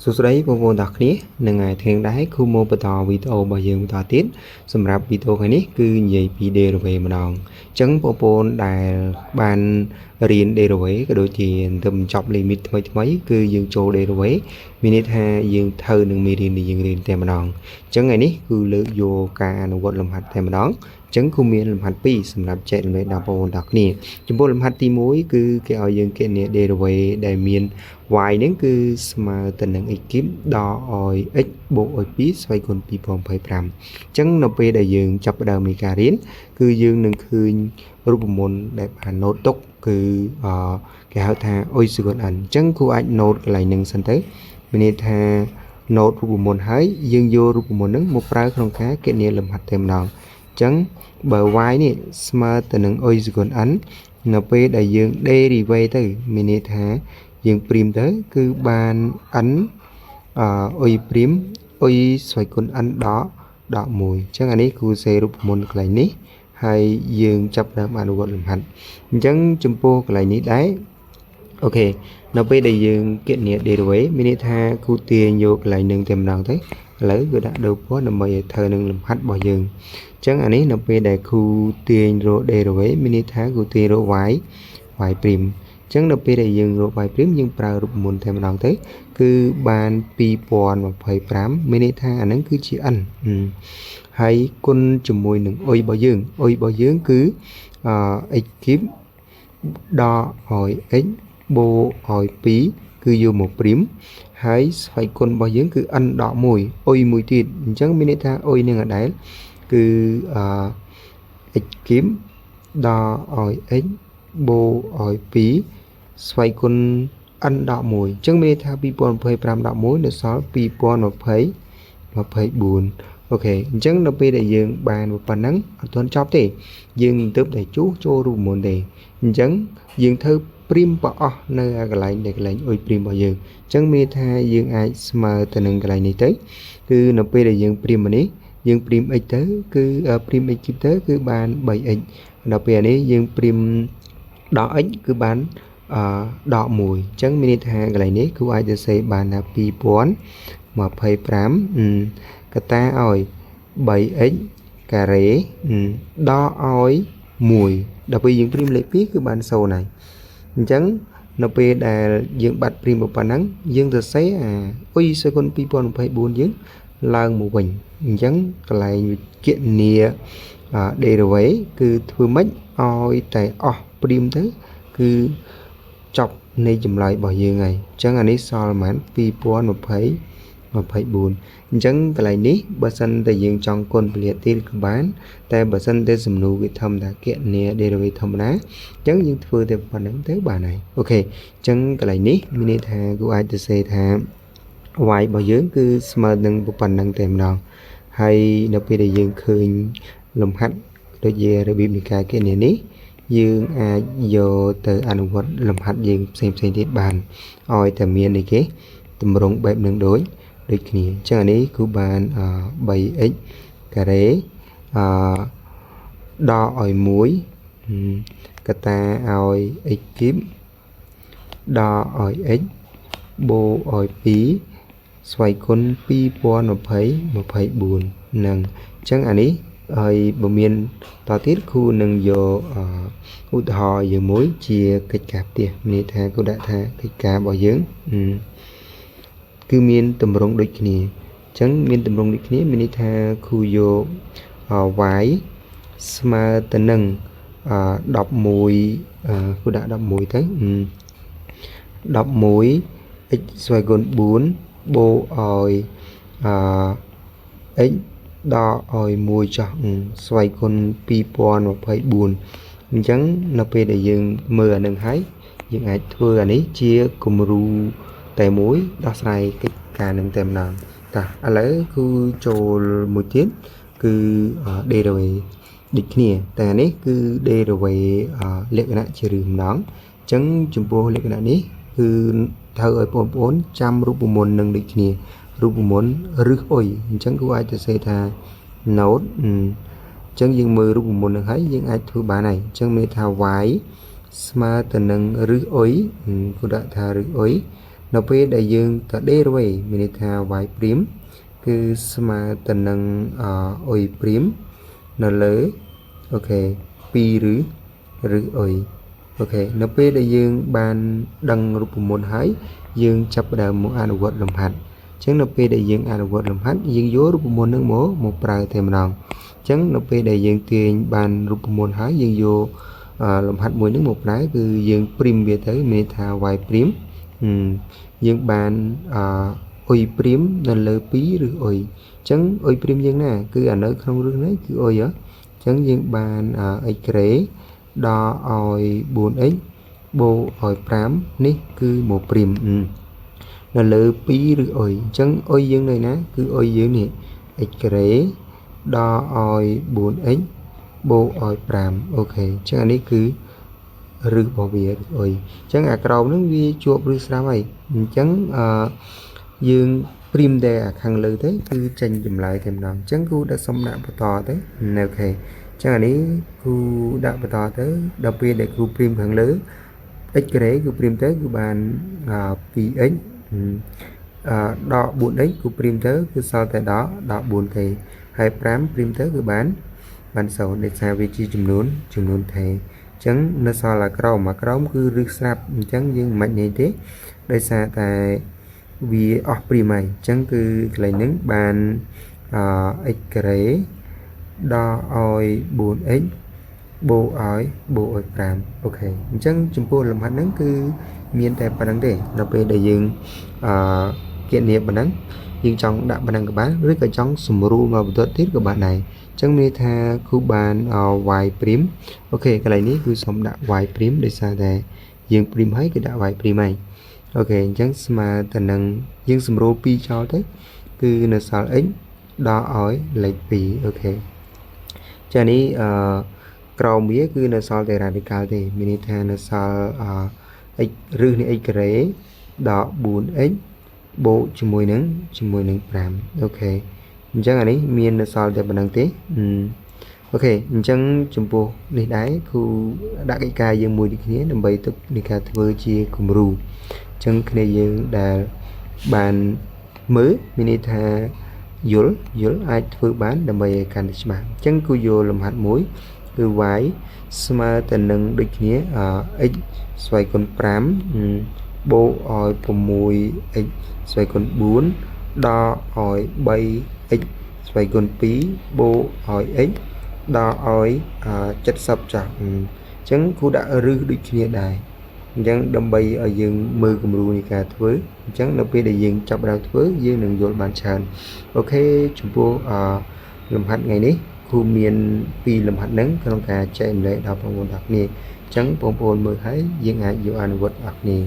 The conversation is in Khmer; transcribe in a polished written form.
សួស្តីបងប្អូនទាំងគ្នានឹងថ្ងៃថ្ងៃដែរគូមកបន្តវីដេអូរបស់យើងបន្តទៀតសម្រាប់វីដេអូថ្ងៃនេះគឺនិយាយពី Derivative ម្ដងអញ្ចឹងបងប្អូនដែលបានរៀន Derivative ក៏ដូចជាទៅបញ្ចប់ limit ថ្មីគឺយើងចូល Derivative មានន័យថាយើងត្រូវនឹងមេរៀនដែលយើងរៀនតែម្ដងអញ្ចឹងថ្ងៃនេះគឺលើកយកការអនុវត្តលំហាត់តែម្ដងអញ្ចឹងគូមានលំហាត់2សម្រាប់ចែករំលែកដល់បងប្អូនទាំងគ្នាចំពោះលំហាត់ទី1គឺគេឲ្យយើងគណនា Derivative ដែលមាន y ហ្នឹងគឺស្មើទៅនឹង x គីបដល់ឲ្យ x បូកឲ្យ2ស្វ័យគុណ2025អញ្ចឹងនៅពេលដែលយើងចាប់ផ្ដើមនៃការរៀនគឺយើងនឹងឃើញរូបមន្តដែលបាន note ទុកគឺគេហៅថា y សកល n អញ្ចឹងគូអាច note កន្លែងហ្នឹងសិនទៅមានន័យថា note រូបមន្តហើយយើងយករូបមន្តហ្នឹងមកប្រើក្នុងការគណនាលំហាត់តែម្ដងអញ្ចឹងបើ y នេះស្មើទៅនឹង y សកល n នៅពេលដែលយើង derivative ទៅមានន័យថាយើងព្រីមទៅគឺបាន n អ៊ុយព្រីមអ៊ុយស្វ័យគុណ n ដល់1អញ្ចឹងអានេះគឺសេរូបមន្តកន្លែងនេះហើយយើងចាប់ដើមអនុវត្តលំហាត់អញ្ចឹងចំពោះកន្លែងនេះដែរអូខេនៅពេលដែលយើងគណនា derivative មានន័យថាគូទាញយកកន្លែងនឹងតែម្ដងទៅឥឡូវគឺដាក់ដូរពណ៌ដើម្បីឲ្យត្រូវនឹងលំហាត់របស់យើងអញ្ចឹងអានេះនៅពេលដែលគូទាញរក derivative មានន័យថាគូទាញរក y ព្រីមអញ្ចឹងនៅពេលដែលយើងរក y ព្រីមយើងប្រើរូបមន្តតែម្ដងទៅគឺបាន2025មានន័យថាអាហ្នឹងគឺជា n ហើយគុណជាមួយនឹង y របស់យើងគឺ x គីបដល់ឲ្យ x បូកឲ្យ2គឺយកមកព្រីមហើយស្វ័យគុណរបស់យើងគឺ n ដល់1 y មួយទៀតអញ្ចឹងមានន័យថា y នឹងអដែលគឺx គីបដល់ឲ្យ x បូកឲ្យ2ស្វ័យគុណ n ដល់1អញ្ចឹងមានន័យថា2025ដល់1នៅសល់2024អូខេអញ្ចឹងនៅពេលដែលយើងបានប៉ុណ្ណឹងអត់ទាន់ចប់ទេយើងទៅតែជួសចូលរូបមន្តទេអញ្ចឹងយើងធ្វើព្រីមប្រអស់នៅកន្លែងដែលកន្លែងអ៊ុយព្រីមរបស់យើងអញ្ចឹងមានថាយើងអាចស្មើទៅនឹងកន្លែងនេះទៅគឺនៅពេលដែលយើងព្រីមនេះយើងព្រីម x ទៅគឺព្រីម x គីបទៅគឺបាន 3x ដល់ពេលនេះយើងព្រីមដល់ x គឺបានដល់1អញ្ចឹងមានន័យថាកន្លែងនេះគឺអាចទៅសេបានថា2025កតាឲ្យ 3x ការ៉េដល់ឲ្យ1ដល់ពេលយើងព្រីមលេខ2គឺបាន0ហើយអញ្ចឹងនៅពេលដែលយើងបាត់ព្រីមប៉ុណ្ណឹងយើងទៅសេអាអ៊ុយសគុណ2024យើងឡើងមកវិញអញ្ចឹងកន្លែងគណនា derivative គឺធ្វើម៉េចឲ្យតែអស់ព្រីមទៅគឺចប់នៃចម្លើយរបស់យើងហើយអញ្ចឹងអានេះសល់ប្រហែល2024អញ្ចឹងកន្លែងនេះបើសិនតែយើងចង់គុណពលិទៀតក៏បានតែបើសិនតែសំណួរវាធម្មតាគណនា derivative ធម្មតាអញ្ចឹងយើងធ្វើតែប៉ុណ្្នឹងទៅបានហើយអូខេអញ្ចឹងកន្លែងនេះមានន័យថាគូអាចទៅសេថា y របស់យើងគឺស្មើនឹងប៉ុណ្្នឹងតែម្ដងហើយនៅពេលដែលយើងឃើញលំហាត់ដូចជារបៀបនៃការគណនានេះយើងអាចយកទៅអនុវត្តលំហាត់យើងផ្សេងទៀតបានឲ្យតែមានអីគេតម្រង់បែបនឹងដូចគ្នាអញ្ចឹងអានេះគឺបាន 3x ការ៉េដល់ឲ្យ1កតាឲ្យ x គីបដល់ឲ្យ x បូកឲ្យ2ស្វ័យគុណ2024នឹងអញ្ចឹងអានេះហើយបើមានតទៀតគូនឹងយកឧទាហរណ៍យើងមួយជាកិច្ចការផ្ទះមានន័យថាគូដាក់ថាកិច្ចការរបស់យើងគឺមានតម្រង់ដូចគ្នាអញ្ចឹងមានតម្រង់ដូចគ្នាមានន័យថាគូយក y ស្មើទៅនឹង11គូដាក់11ទៅ11 x ស្វ័យគុណ4បូកឲ្យx ដល់ឲ្យ1ចុះស្វ័យគុណ2024អញ្ចឹងនៅពេលដែលយើងមើលអានឹងហើយយើងអាចធ្វើអានេះជាគំរូតែមួយដោះស្រាយកិច្ចការនឹងតែម្ដងតាឥឡូវគឺចូលមួយទៀតគឺ derivative ដូចគ្នាតែអានេះគឺ derivative លក្ខណៈជារឿងម្ដងអញ្ចឹងចំពោះលក្ខណៈនេះគឺត្រូវឲ្យបងប្អូនចាំរូបមន្តនឹងដូចគ្នារូបមន្តរឹសអុយអញ្ចឹងគូអាចទៅសេថា note អញ្ចឹងយើងមើលរូបមន្តនឹងហើយយើងអាចធ្វើបានហើយអញ្ចឹងមានថា y ស្មើទៅនឹងរឹសអុយគូដាក់ថារឹសអុយ នៅពេលដែលយើងទៅដេរវិញមានន័យថា y ព្រីមគឺស្មើទៅនឹងអុយព្រីមនៅលើអូខេ2ឬអុយអូខេនៅពេលដែលយើងបានដឹងរូបមន្តហើយយើងចាប់ផ្ដើមមកអនុវត្តលំហាត់អញ្ចឹងនៅពេលដែលយើងអនុវត្តលំហាត់យើងយករូបមន្តនឹងមកប្រើតែម្ដងអញ្ចឹងនៅពេលដែលយើងទាញបានរូបមន្តហើយយើងយកលំហាត់មួយនឹងមកប្រើគឺយើងព្រីមវាទៅមានថា y ព្រីមយើងបានអុយព្រីមនៅលើ2ឬអុយអញ្ចឹងអុយព្រីមយើងណាគឺអានៅក្នុងរឿងនេះគឺអុយអញ្ចឹងយើងបាន x ក្រេដល់ឲ្យ 4x បូកឲ្យ5នេះគឺមកព្រីមនៅលើ2ឬអុយអញ្ចឹងអុយយើងនៅណាគឺអុយយើងនេះ x ក្រេដល់ឲ្យ 4x បូកឲ្យ5អូខេអញ្ចឹងអានេះគឺរឹសរបស់វាអុយអញ្ចឹងអាក្រោមហ្នឹងវាជាប់រឹសស្រាប់ហើយអញ្ចឹងយើងព្រីមតែអាខាងលើទៅគឺចេញចម្លើយតែម្ដងអញ្ចឹងគូដាក់សុំដាក់បន្តទៅអូខេអញ្ចឹងអានេះគូដាក់បន្តទៅដល់ពេលដែលគ្រូព្រីមខាងលើ x ក្រេគឺព្រីមទៅគឺបាន 2x ដល់ 4x គូព្រីមទៅគឺសល់តែដល់ 4k ហើយ5ព្រីមទៅគឺបាន0ដោយសារវាជាចំនួនថេអញ្ចឹងនៅសល់អាក្រោមគឺរឹសស្រាប់អញ្ចឹងយើងមិននិយាយទេដោយសារតែវាអស់ព្រីមហើយអញ្ចឹងគឺកន្លែងហ្នឹងបាន x ក្រេដល់ឲ្យ 4x បូកឲ្យ5អូខេអញ្ចឹងចំពោះលំហាត់ហ្នឹងគឺមានតែប៉ុណ្្នឹងទេដល់ពេលដែលយើងគណនាប៉ុណ្ណឹងយើងចង់ដាក់ប៉ុណ្ណឹងក៏បានឬក៏ចង់សម្រួលមកបន្តទៀតក៏បានដែរអញ្ចឹងមានថាគូបាន y ព្រីមអូខេកន្លែងនេះគឺសូមដាក់ y ព្រីមដោយសារតែយើងព្រីមហើយគឺដាក់ y ព្រីមហើយអូខេអញ្ចឹងស្មើទៅនឹងយើងសម្រួល2ចោលទៅគឺនៅសល់ x ដល់ឲ្យលេខ2អូខេចានេះក្រោមវាគឺនៅសល់តែ radical ទេមានន័យថានៅសល់x រឹសនៃ x ការ៉េដល់ 4x បូកជាមួយនឹង5អូខេអញ្ចឹងអានេះមាននៅសល់តែប៉ុណ្្នឹងទេអូខេអញ្ចឹងចំពោះនេះដែរគូដាក់កិច្ចការយើងមួយដូចគ្នាដើម្បីទុកនៃការធ្វើជាគំរូអញ្ចឹងគ្នាយើងដែលបានមើលមានន័យថាយល់អាចធ្វើបានដើម្បីឲ្យកាន់តែច្បាស់អញ្ចឹងគូយកលំហាត់មួយគឺ y ស្មើទៅនឹងដូចគ្នា x ស្វ័យគុណ5បូកឲ្យ 6x ស្វ័យគុណ4ដល់ឲ្យ 3x ស្វ័យគុណ2បូកឲ្យ x ដល់ឲ្យ70ចាស់អញ្ចឹងគូដាក់រឹសដូចគ្នាដែរអញ្ចឹងដើម្បីឲ្យយើងមើលគំរូនៃការធ្វើអញ្ចឹងនៅពេលដែលយើងចាប់ផ្ដើមធ្វើយើងនឹងយល់បានច្រើនអូខេចំពោះលំហាត់ថ្ងៃនេះគូមាន2លំហាត់ហ្នឹងក្នុងការចែករំលែកដល់បងប្អូនទាំងគ្នាអញ្ចឹងបងប្អូនមើលហើយយើងអាចយកអនុវត្តអស់គ្នា